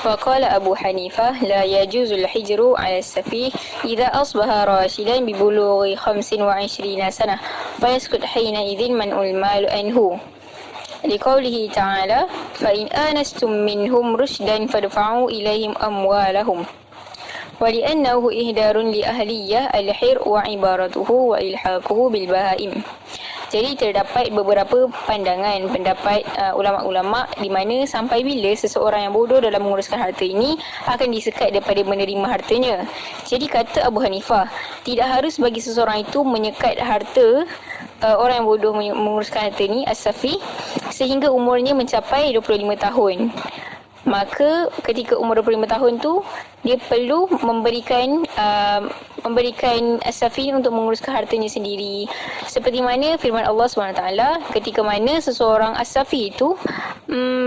[SPEAKER 2] وقال أبو حنيفة لا يجوز الحجر على السفيه إذا أصبح راشدا ببلوغ 25 سنة فيسكت حينئذ منع المال عنه لقوله تعالى فإن آنستم منهم رشدا فادفعوا إليهم أموالهم ولأنه إهدار لأهلية الحر وعبارته وإلحاقه بالبهائم. Jadi terdapat beberapa pendapat ulama-ulama di mana sampai bila seseorang yang bodoh dalam menguruskan harta ini akan disekat daripada menerima hartanya. Jadi kata Abu Hanifah, tidak harus bagi seseorang itu menyekat harta orang yang bodoh menguruskan harta ini as-safi sehingga umurnya mencapai 25 tahun. Maka ketika umur 25 tahun tu dia perlu memberikan as-safi untuk menguruskan hartanya sendiri. Seperti mana firman Allah SWT ketika mana seseorang as-safi itu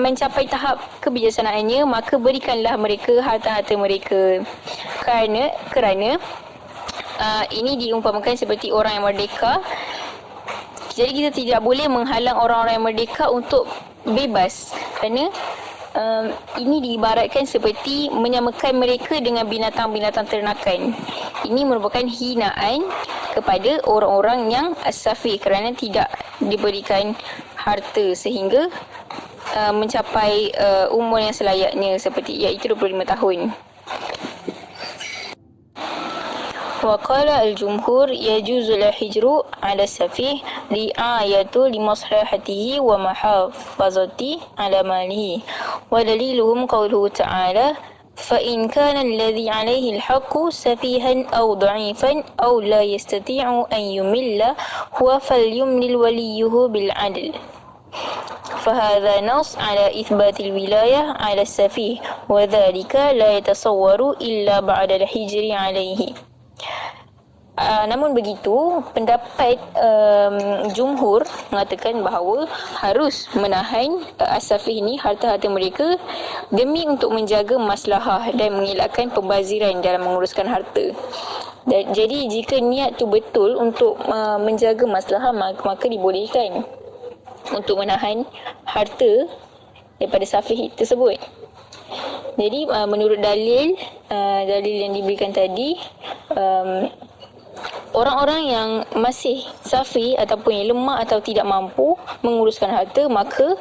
[SPEAKER 2] mencapai tahap kebijaksanaannya, maka berikanlah mereka harta-harta mereka. Kerana ini diumpamakan seperti orang yang merdeka. Jadi kita tidak boleh menghalang orang-orang yang merdeka untuk bebas kerana ini diibaratkan seperti menyamakan mereka dengan binatang-binatang ternakan. Ini merupakan hinaan kepada orang-orang yang as-safi kerana tidak diberikan harta sehingga mencapai umur yang selayaknya seperti iaitu 25 tahun. وقال الجمهور يجوز الحجر على السفيه رعاية لمصلحته ومحافظة على ماله ودليلهم قوله تعالى فإن كان الذي عليه الحق سفيها أو ضعيفا أو لا يستطيع أن يمل هو فليملل وليه بالعدل فهذا نص على إثبات الولاية على السفيه وذلك لا يتصور إلا بعد الحجر عليه. Namun begitu, pendapat jumhur mengatakan bahawa harus menahan as-safih ini harta-harta mereka demi untuk menjaga maslahah dan mengelakkan pembaziran dalam menguruskan harta. Jadi jika niat tu betul untuk menjaga maslahah, maka dibolehkan untuk menahan harta daripada safih tersebut. Jadi menurut dalil yang diberikan tadi, orang-orang yang masih safi ataupun yang lemah atau tidak mampu menguruskan harta, maka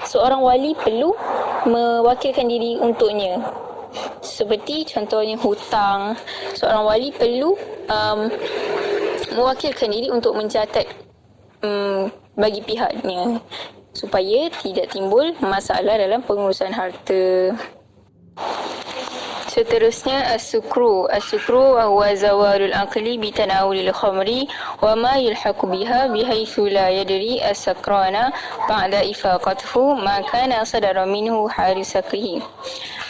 [SPEAKER 2] seorang wali perlu mewakilkan diri untuknya. Seperti contohnya hutang, seorang wali perlu mewakilkan diri untuk mencatat bagi pihaknya supaya tidak timbul masalah dalam pengurusan harta. Seterusnya as-sukru. As-sukru wa huwa zawalul aqli bi tanawulil khamri wa ma yulhaqu biha bihaitsu la yadri as-sakrana ba'da ifaqatuhu ma kana sadara minhu halu sakrihi.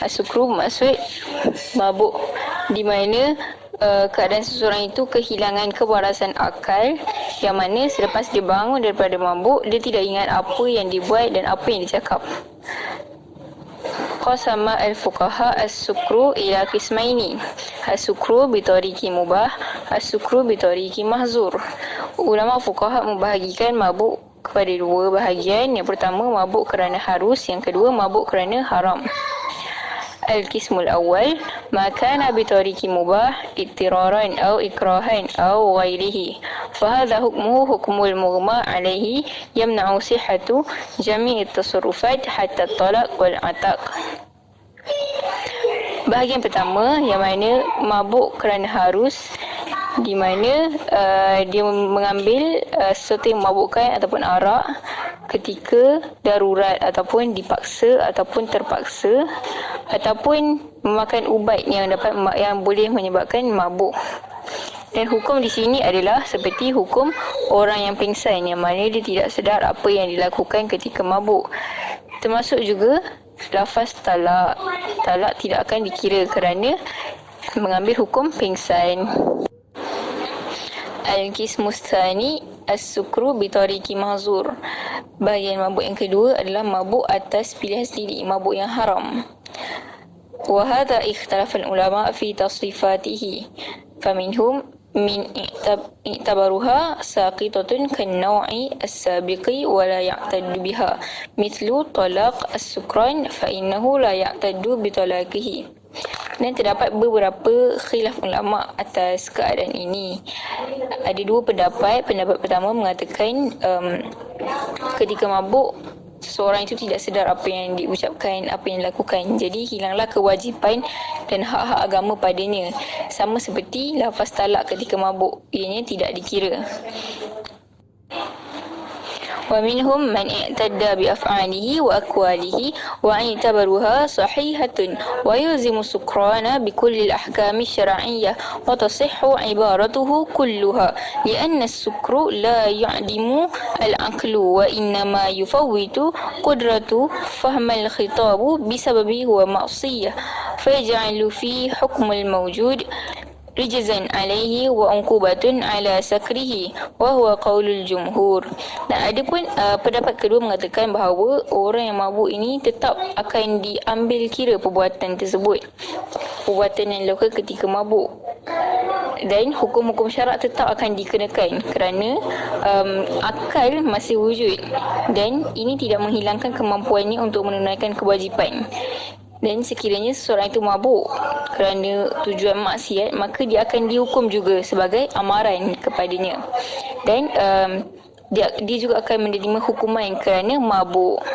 [SPEAKER 2] As-sukru maksud mabuk, di mana keadaan seseorang itu kehilangan kewarasan akal, yang mana selepas dia bangun daripada mabuk, dia tidak ingat apa yang dibuat dan apa yang dicakap. Qasama al-fuqaha as-sukru ila qismaini. As-sukru bi tariqi mubah, as-sukru bi tariqi mahzur. Ulama fuqaha membahagikan mabuk kepada dua bahagian. Yang pertama mabuk kerana harus, yang kedua mabuk kerana haram. Al-qismul awal ma kana bi tariqi mubah ittiraran aw ikrahan aw ghairihi. فهذا حكمه حكم المغمى عليه يمنع صحة جميع التصرفات حتى الطلاق والعتاق. Bahagian pertama yang mana mabuk kerana harus, di mana dia mengambil sesuatu yang memabukkan ataupun arak ketika darurat ataupun dipaksa ataupun terpaksa, ataupun memakan ubat yang boleh menyebabkan mabuk. Dan hukum di sini adalah seperti hukum orang yang pingsan, yang mana dia tidak sedar apa yang dilakukan ketika mabuk. Termasuk juga lafaz talak. Talak tidak akan dikira kerana mengambil hukum pingsan. Al-qismus tsani as-sukru bi tariqi mahzur. Bahagian mabuk yang kedua adalah mabuk atas pilihan sendiri, mabuk yang haram. Wa hadha ikhtalafa al-ulama fi tasrifatihi. Faminhum min i'tabaruha saqitatun kan-naw'i as-sabiqi wa la ya'taddu biha mithlu talaq as-sukran fa innahu la ya'taddu bi talaqihi. Dan terdapat beberapa khilaf ulama atas keadaan ini. Ada dua pendapat. Pendapat pertama mengatakan ketika mabuk seseorang itu tidak sedar apa yang diucapkan, apa yang dilakukan. Jadi hilanglah kewajipan dan hak-hak agama padanya. Sama seperti lafaz talak ketika mabuk, ianya tidak dikira. ومنهم من اعتد بأفعاله وأقواله وأن يعتبرها صحيحة ويلزم السكران بكل الأحكام الشرعية وتصح عبارته كلها لأن السكر لا يعدم العقل وإنما يفوت قدرة فهم الخطاب بسببه ومعصية فيجعل فيه حكم الموجود rijzan alaihi wa uqubatun ala sakrihi wa huwa qaulul jumhur. Dan ada pun pendapat kedua mengatakan bahawa orang yang mabuk ini tetap akan diambil kira perbuatan tersebut, perbuatan yang dilakukan ketika mabuk, dan hukum-hukum syarak tetap akan dikenakan kerana akal masih wujud dan ini tidak menghilangkan kemampuannya untuk menunaikan kewajipan. Dan sekiranya seseorang itu mabuk kerana tujuan maksiat, maka dia akan dihukum juga sebagai amaran kepadanya. Dan dia juga akan menerima hukuman kerana mabuk.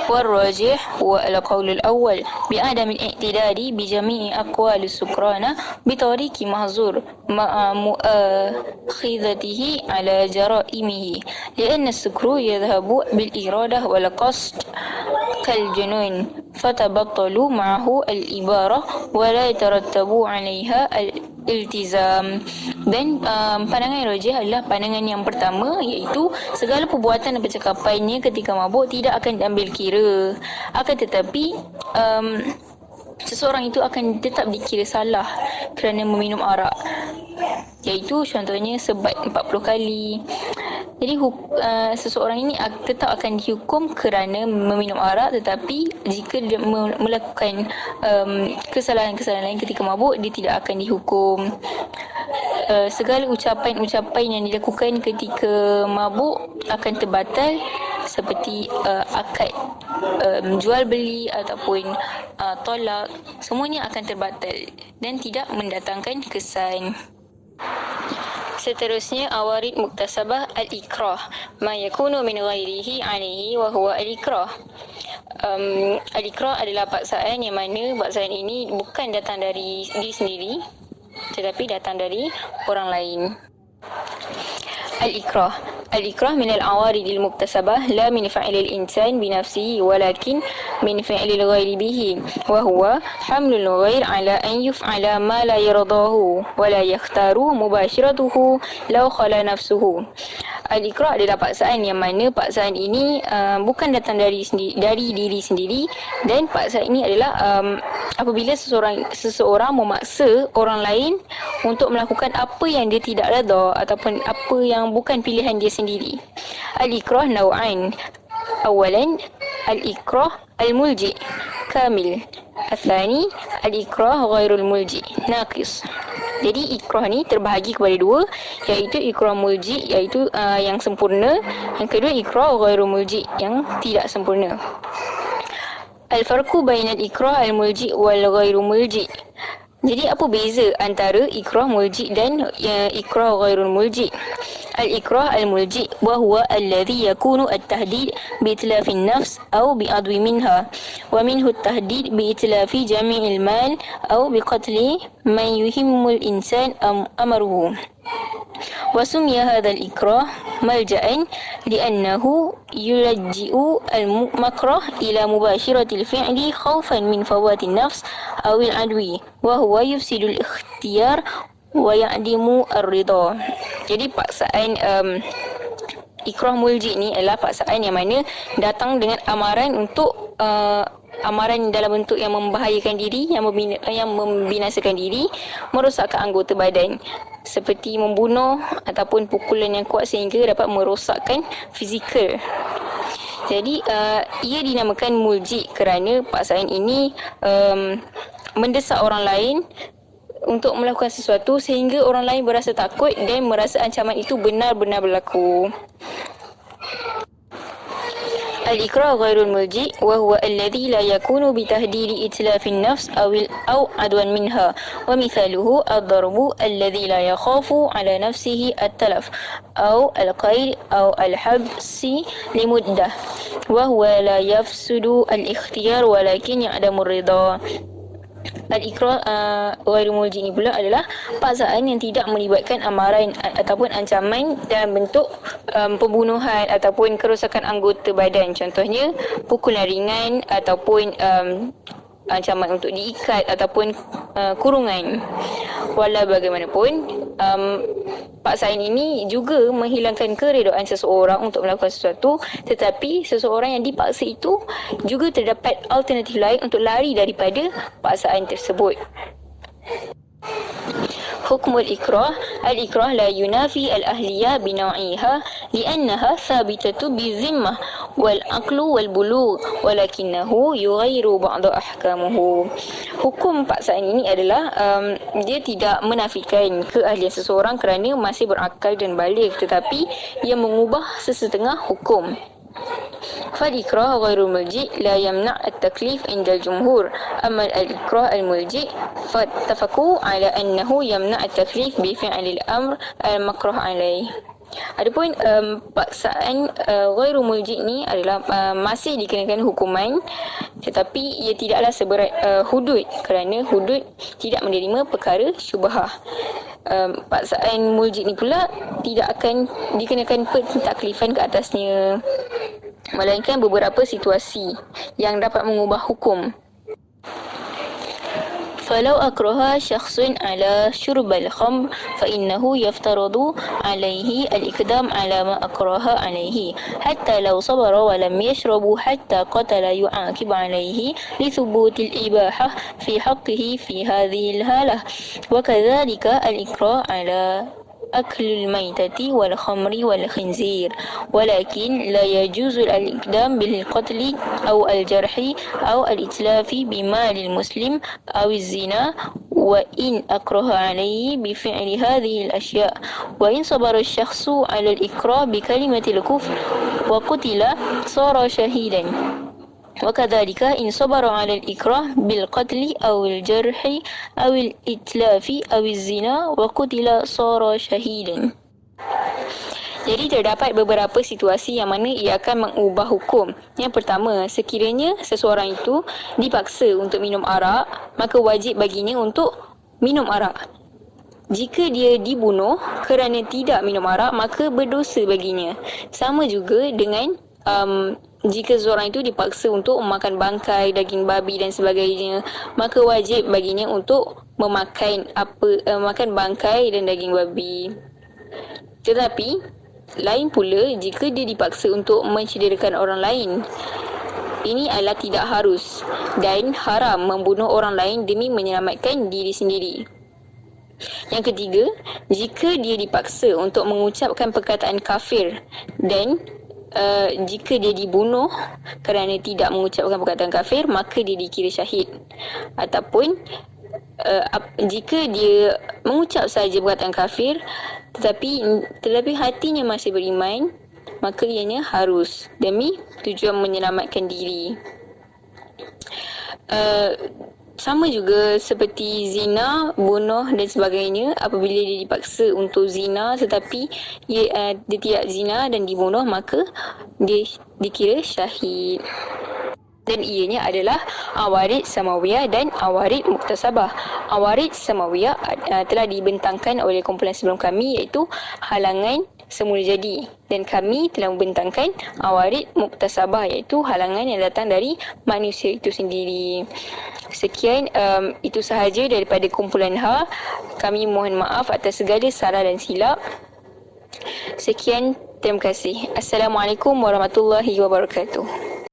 [SPEAKER 2] والراجح هو القول الأول بعدم الاعتداد بجميع أقوال السكران بطريق محظور مع مؤاخذته على جرائمه لأن السكر يذهب بالإرادة والقصد كالجنون فتبطل معه الإبارة ولا يترتب عليها الالتزام. Dan pandangan rajih adalah pandangan yang pertama, iaitu segala perbuatan dan percakapannya ketika mabuk tidak akan diambil kira, akan tetapi seseorang itu akan tetap dikira salah kerana meminum arak, iaitu contohnya sebat 40 kali. Jadi seseorang ini tetap akan dihukum kerana meminum arak, tetapi jika dia melakukan kesalahan-kesalahan lain ketika mabuk, dia tidak akan dihukum. Segala ucapan-ucapan yang dilakukan ketika mabuk akan terbatal, seperti akad jual beli ataupun tolak, semuanya akan terbatal dan tidak mendatangkan kesan. Seterusnya awarid muktasabah al-ikrah ma yakunu min ghairihi alaihi wa huwa al-ikrah. Al-ikrah adalah paksaan yang mana paksaan ini bukan datang dari diri sendiri tetapi datang dari orang lain. Al-ikrah الإكراه من العوارض المكتسبة لا من فعل الإنسان بنفسه ولكن من فعل الغير به، وهو حمل الغير على أن يفعل ما لا يرضاه ولا يختار مباشرته لو خلا نفسه. Al-ikrah adalah paksaan yang mana paksaan ini bukan datang dari diri sendiri, dan paksaan ini adalah apabila seseorang memaksa orang lain untuk melakukan apa yang dia tidak redha ataupun apa yang bukan pilihan dia sendiri. Al-ikrah naw'an. Awalan, al-ikrah al-mulji kamil. Al-thani, al-ikrah ghairul mulji naqis. Jadi ikrah ni terbahagi kepada dua, iaitu ikrah mulji, iaitu yang sempurna. Yang kedua, ikrah ghairul mulji, yang tidak sempurna. Al-farqu bainal ikrah al-mulji wal ghairu mulji. Jadi apa beza antara ikrah mulji dan ikrah ghairul mulji? Al-ikrah al-mulji wa huwa alladhi yakunu at-tahdid bi itlafi an-nafs aw bi adwi minha, wa minhu at-tahdid bi itlafi jami'il mal aw bi qatli man yuhimmu al-insan amruhu. وسمي هذا الإكراه ملجأ لأنه يلجئ المكره إلى مباشرة الفعل خوفا من فوات النفس أو العدو، وهو يفسد الاختيار ويعدم الرضا. Jadi paksaan ikrah mulji ni adalah paksaan yang mana datang dengan amaran untuk amaran dalam bentuk yang membahayakan diri, yang membinasakan diri, merosakkan anggota badan, seperti membunuh ataupun pukulan yang kuat sehingga dapat merosakkan fizikal. Jadi ia dinamakan mulji kerana paksaan ini mendesak orang lain untuk melakukan sesuatu sehingga orang lain berasa takut dan merasa ancaman itu benar-benar berlaku. الإكراه غير الملجئ وهو الذي لا يكون بتهديد إتلاف النفس أو عدوى منها، ومثاله الضرب الذي لا يخاف على نفسه التلف أو القيد أو الحبس لمدة، وهو لا يفسد الاختيار ولكن يعدم الرضا. Al-ikrah ghairul mulji ni pula adalah paksaan yang tidak melibatkan amaran ataupun ancaman dalam bentuk pembunuhan ataupun kerosakan anggota badan. Contohnya pukulan ringan ataupun ancaman untuk diikat ataupun kurungan. Walau bagaimanapun, paksaan ini juga menghilangkan keredaan seseorang untuk melakukan sesuatu, tetapi seseorang yang dipaksa itu juga terdapat alternatif lain untuk lari daripada paksaan tersebut. حكم الإكراه الإكراه لا ينافي الأهلية بنوعها لأنها ثابتة بالذمة والعقل والبلوغ ولكنه يغير بعض أحكامه. Hukum paksaan ini adalah dia tidak menafikan keahlian seseorang kerana masih berakal dan baligh, tetapi ia mengubah sesetengah hukum. فالإكراه غير الملجئ لا يمنع التكليف عند الجمهور، أما الإكراه الملجئ فاتفقوا على أنه يمنع التكليف بفعل الأمر المكروه عليه. Adapun paksaan ghairu mulji ni adalah masih dikenakan hukuman, tetapi ia tidaklah seberat hudud kerana hudud tidak menerima perkara syubhah. Paksaan mulji ni pula tidak akan dikenakan pentaklifan ke atasnya, melainkan beberapa situasi yang dapat mengubah hukum. فلو أكره شخص على شرب الخمر فإنه يفترض عليه الإقدام على ما أكره عليه حتى لو صبر ولم يشرب حتى قتل يعاقب عليه لثبوت الإباحة في حقه في هذه الحالة. وكذلك الإكراه على أكل الميتة والخمر والخنزير، ولكن لا يجوز الإقدام بالقتل أو الجرح أو الإتلاف بمال المسلم أو الزنا وإن أكره عليه بفعل هذه الأشياء. وإن صبر الشخص على الإكراه بكلمة الكفر وقتل صار شهيدا. وكذلك إن صبر على الإكراه بالقتل أو الجرح أو الإتلاف أو الزنا وقتل صار شهيدا. Jadi terdapat beberapa situasi yang mana ia akan mengubah hukum. Yang pertama, sekiranya seseorang itu dipaksa untuk minum arak, maka wajib baginya untuk minum arak. jika dia dibunuh kerana tidak minum arak, maka berdosa baginya. Sama juga dengan jika seseorang itu dipaksa untuk memakan bangkai, daging babi dan sebagainya, maka wajib baginya untuk makan bangkai dan daging babi. Tetapi lain pula jika dia dipaksa untuk mencederakan orang lain. Ini adalah tidak harus dan haram membunuh orang lain demi menyelamatkan diri sendiri. Yang ketiga, jika dia dipaksa untuk mengucapkan perkataan kafir dan jika dia dibunuh kerana tidak mengucapkan perkataan kafir, maka dia dikira syahid. Ataupun jika dia mengucap saja perkataan kafir tetapi hatinya masih beriman, maka ianya harus demi tujuan menyelamatkan diri. Sama juga seperti zina, bunuh dan sebagainya. Apabila dia dipaksa untuk zina tetapi dia tidak zina dan dibunuh, maka dia dikira syahid. Dan ianya adalah awarid samawiyah dan awarid muktasabah. Awarid samawiyah telah dibentangkan oleh kumpulan sebelum kami, iaitu halangan semula jadi, dan kami telah membentangkan awarid muktasabah, iaitu halangan yang datang dari manusia itu sendiri. Sekian, itu sahaja daripada kumpulan Ha. Kami mohon maaf atas segala salah dan silap. Sekian, terima kasih. Assalamualaikum warahmatullahi wabarakatuh.